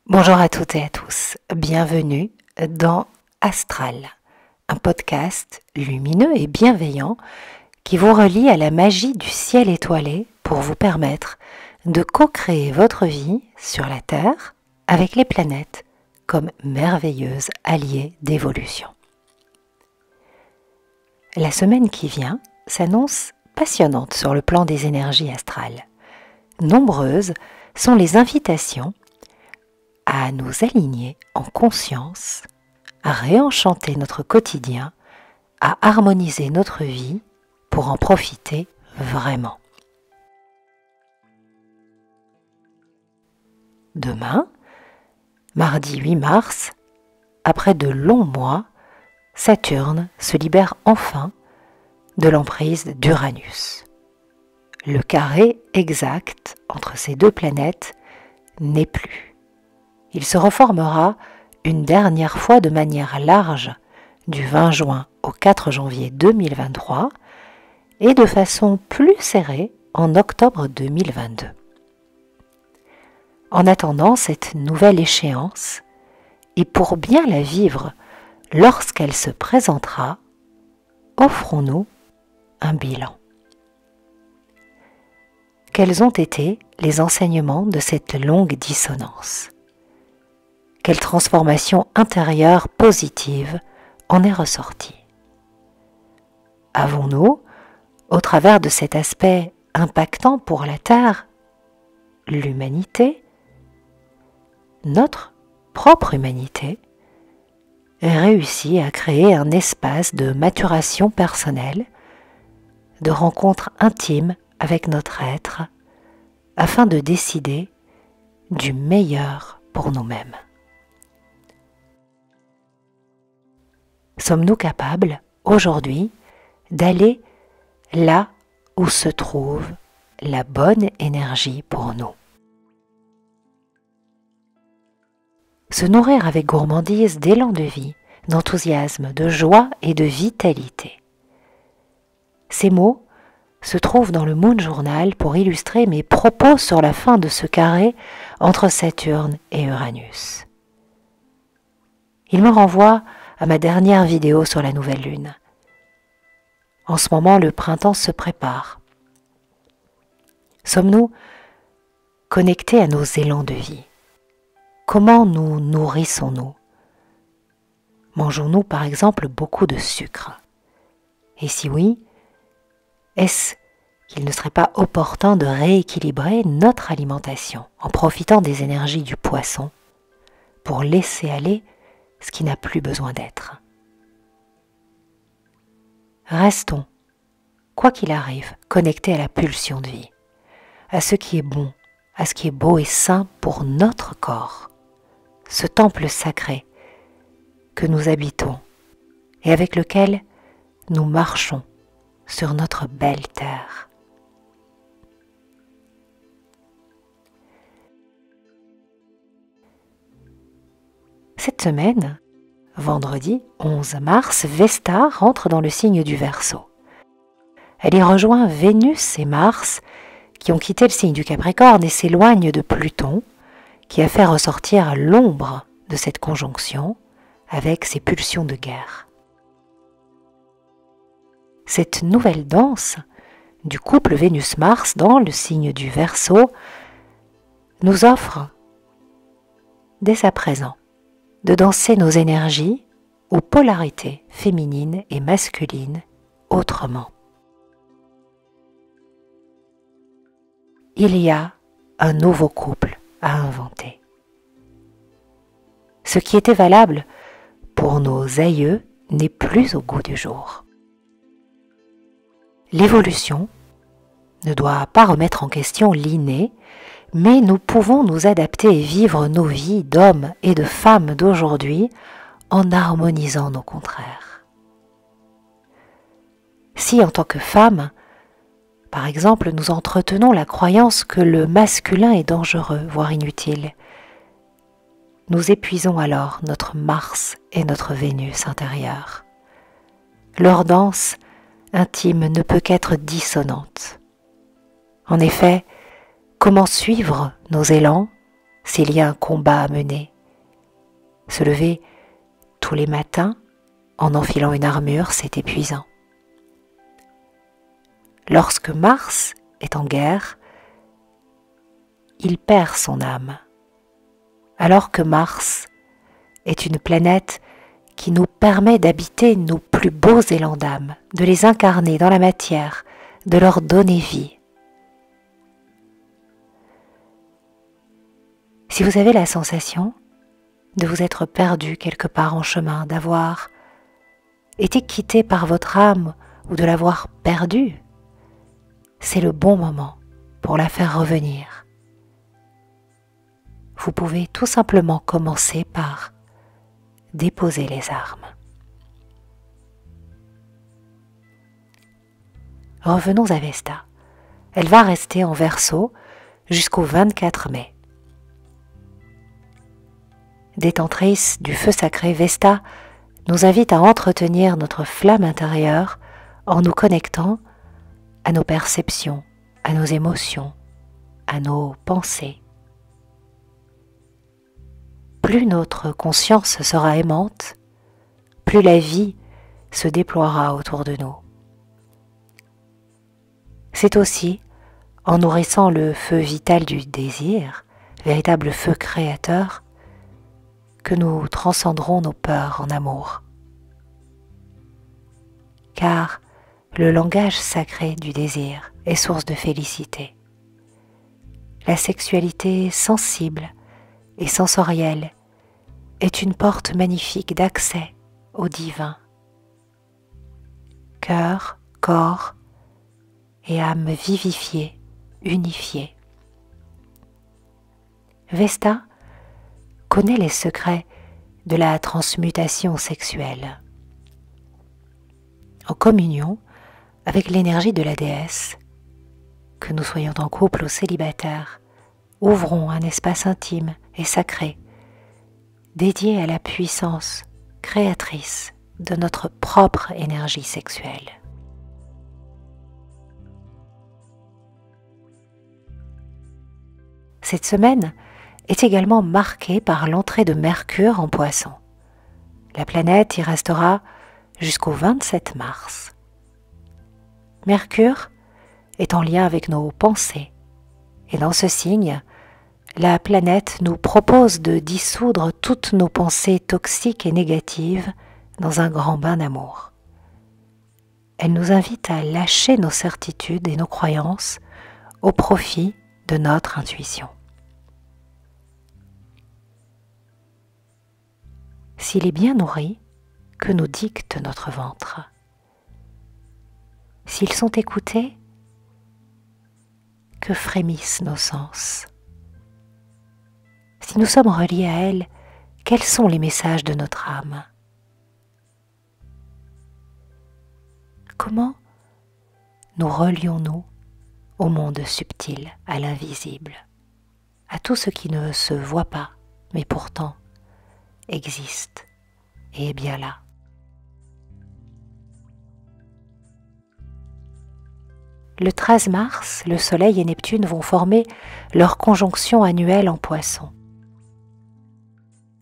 Bonjour à toutes et à tous, bienvenue dans Astral, un podcast lumineux et bienveillant qui vous relie à la magie du ciel étoilé pour vous permettre de co-créer votre vie sur la Terre avec les planètes comme merveilleuses alliées d'évolution. La semaine qui vient s'annonce passionnante sur le plan des énergies astrales. Nombreuses sont les invitations à nous aligner en conscience, à réenchanter notre quotidien, à harmoniser notre vie pour en profiter vraiment. Demain, mardi 8 mars, après de longs mois, Saturne se libère enfin de l'emprise d'Uranus. Le carré exact entre ces deux planètes n'est plus. Il se reformera une dernière fois de manière large du 20 juin au 4 janvier 2023 et de façon plus serrée en octobre 2022. En attendant cette nouvelle échéance, et pour bien la vivre lorsqu'elle se présentera, offrons-nous un bilan. Quels ont été les enseignements de cette longue dissonance ? Quelle transformation intérieure positive en est ressortie ? Avons-nous, au travers de cet aspect impactant pour la Terre, l'humanité, notre propre humanité, réussi à créer un espace de maturation personnelle, de rencontre intime avec notre être, afin de décider du meilleur pour nous-mêmes ? Sommes-nous capables, aujourd'hui, d'aller là où se trouve la bonne énergie pour nous ? Se nourrir avec gourmandise d'élan de vie, d'enthousiasme, de joie et de vitalité. Ces mots se trouvent dans le Moon Journal pour illustrer mes propos sur la fin de ce carré entre Saturne et Uranus. Il me renvoie à ma dernière vidéo sur la nouvelle lune. En ce moment, le printemps se prépare. Sommes-nous connectés à nos élans de vie ? Comment nous nourrissons-nous ? Mangeons-nous par exemple beaucoup de sucre ? Et si oui, est-ce qu'il ne serait pas opportun de rééquilibrer notre alimentation en profitant des énergies du poisson pour laisser aller ce qui n'a plus besoin d'être ? Restons, quoi qu'il arrive, connectés à la pulsion de vie, à ce qui est bon, à ce qui est beau et sain pour notre corps, ce temple sacré que nous habitons et avec lequel nous marchons sur notre belle terre. Cette semaine, vendredi 11 mars, Vesta rentre dans le signe du Verseau. Elle y rejoint Vénus et Mars qui ont quitté le signe du Capricorne et s'éloignent de Pluton qui a fait ressortir l'ombre de cette conjonction avec ses pulsions de guerre. Cette nouvelle danse du couple Vénus-Mars dans le signe du Verseau nous offre dès à présent de danser nos énergies aux polarités féminines et masculines autrement. Il y a un nouveau couple à inventer. Ce qui était valable pour nos aïeux n'est plus au goût du jour. L'évolution ne doit pas remettre en question l'inné, mais nous pouvons nous adapter et vivre nos vies d'hommes et de femmes d'aujourd'hui en harmonisant nos contraires. Si en tant que femme, par exemple, nous entretenons la croyance que le masculin est dangereux, voire inutile, nous épuisons alors notre Mars et notre Vénus intérieure. Leur danse intime ne peut qu'être dissonante. En effet, comment suivre nos élans s'il y a un combat à mener. Se lever tous les matins en enfilant une armure, c'est épuisant. Lorsque Mars est en guerre, il perd son âme, alors que Mars est une planète qui nous permet d'habiter nos plus beaux élans d'âme, de les incarner dans la matière, de leur donner vie. Si vous avez la sensation de vous être perdu quelque part en chemin, d'avoir été quitté par votre âme ou de l'avoir perdue, c'est le bon moment pour la faire revenir. Vous pouvez tout simplement commencer par déposer les armes. Revenons à Vesta. Elle va rester en Verseau jusqu'au 24 mai. Détentrice du feu sacré, Vesta nous invite à entretenir notre flamme intérieure en nous connectant à nos perceptions, à nos émotions, à nos pensées. Plus notre conscience sera aimante, plus la vie se déploiera autour de nous. C'est aussi en nourrissant le feu vital du désir, véritable feu créateur, que nous transcenderons nos peurs en amour. Car le langage sacré du désir est source de félicité. La sexualité sensible et sensorielle est une porte magnifique d'accès au divin. Cœur, corps et âme vivifiée, unifiée. Vesta connaît les secrets de la transmutation sexuelle. En communion avec l'énergie de la déesse, que nous soyons en couple ou célibataires, ouvrons un espace intime et sacré dédié à la puissance créatrice de notre propre énergie sexuelle. Cette semaine est également marquée par l'entrée de Mercure en Poisson. La planète y restera jusqu'au 27 mars. Mercure est en lien avec nos pensées, et dans ce signe, la planète nous propose de dissoudre toutes nos pensées toxiques et négatives dans un grand bain d'amour. Elle nous invite à lâcher nos certitudes et nos croyances au profit de notre intuition. S'il est bien nourri, que nous dicte notre ventre? S'ils sont écoutés, que frémissent nos sens? Si nous sommes reliés à elle, quels sont les messages de notre âme? Comment nous relions-nous au monde subtil, à l'invisible, à tout ce qui ne se voit pas, mais pourtant existe et est bien là? Le 13 mars, le Soleil et Neptune vont former leur conjonction annuelle en Poisson.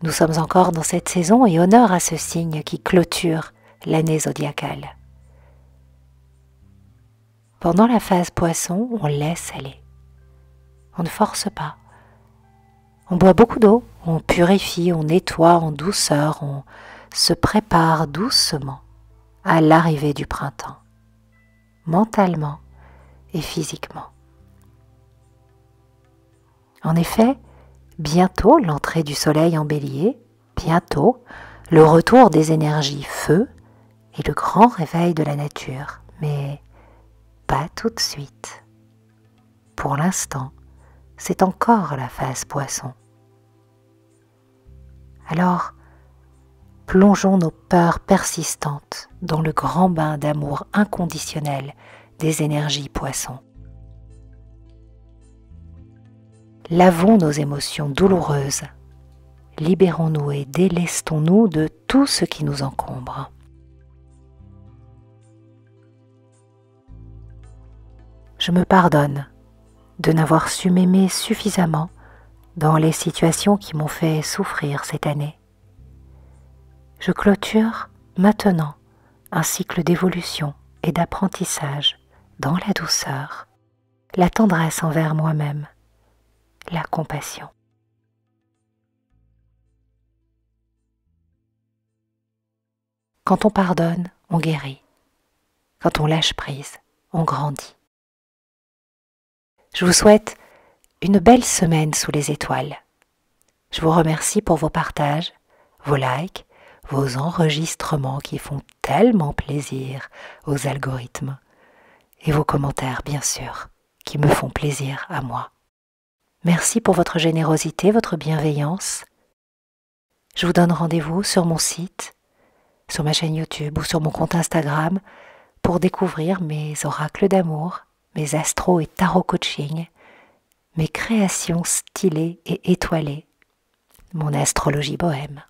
Nous sommes encore dans cette saison et honneur à ce signe qui clôture l'année zodiacale. Pendant la phase Poisson, on laisse aller. On ne force pas. On boit beaucoup d'eau, on purifie, on nettoie en douceur, on se prépare doucement à l'arrivée du printemps, mentalement et physiquement. En effet, bientôt l'entrée du soleil en bélier, bientôt le retour des énergies feu et le grand réveil de la nature, mais pas tout de suite. Pour l'instant, c'est encore la phase Poisson. Alors, plongeons nos peurs persistantes dans le grand bain d'amour inconditionnel des énergies Poissons. Lavons nos émotions douloureuses, libérons-nous et délestons-nous de tout ce qui nous encombre. Je me pardonne de n'avoir su m'aimer suffisamment dans les situations qui m'ont fait souffrir cette année. Je clôture maintenant un cycle d'évolution et d'apprentissage dans la douceur, la tendresse envers moi-même, la compassion. Quand on pardonne, on guérit. Quand on lâche prise, on grandit. Je vous souhaite une belle semaine sous les étoiles. Je vous remercie pour vos partages, vos likes, vos enregistrements qui font tellement plaisir aux algorithmes et vos commentaires, bien sûr, qui me font plaisir à moi. Merci pour votre générosité, votre bienveillance. Je vous donne rendez-vous sur mon site, sur ma chaîne YouTube ou sur mon compte Instagram pour découvrir mes oracles d'amour, mes astro et tarot coaching, mes créations stylées et étoilées, mon astrologie bohème.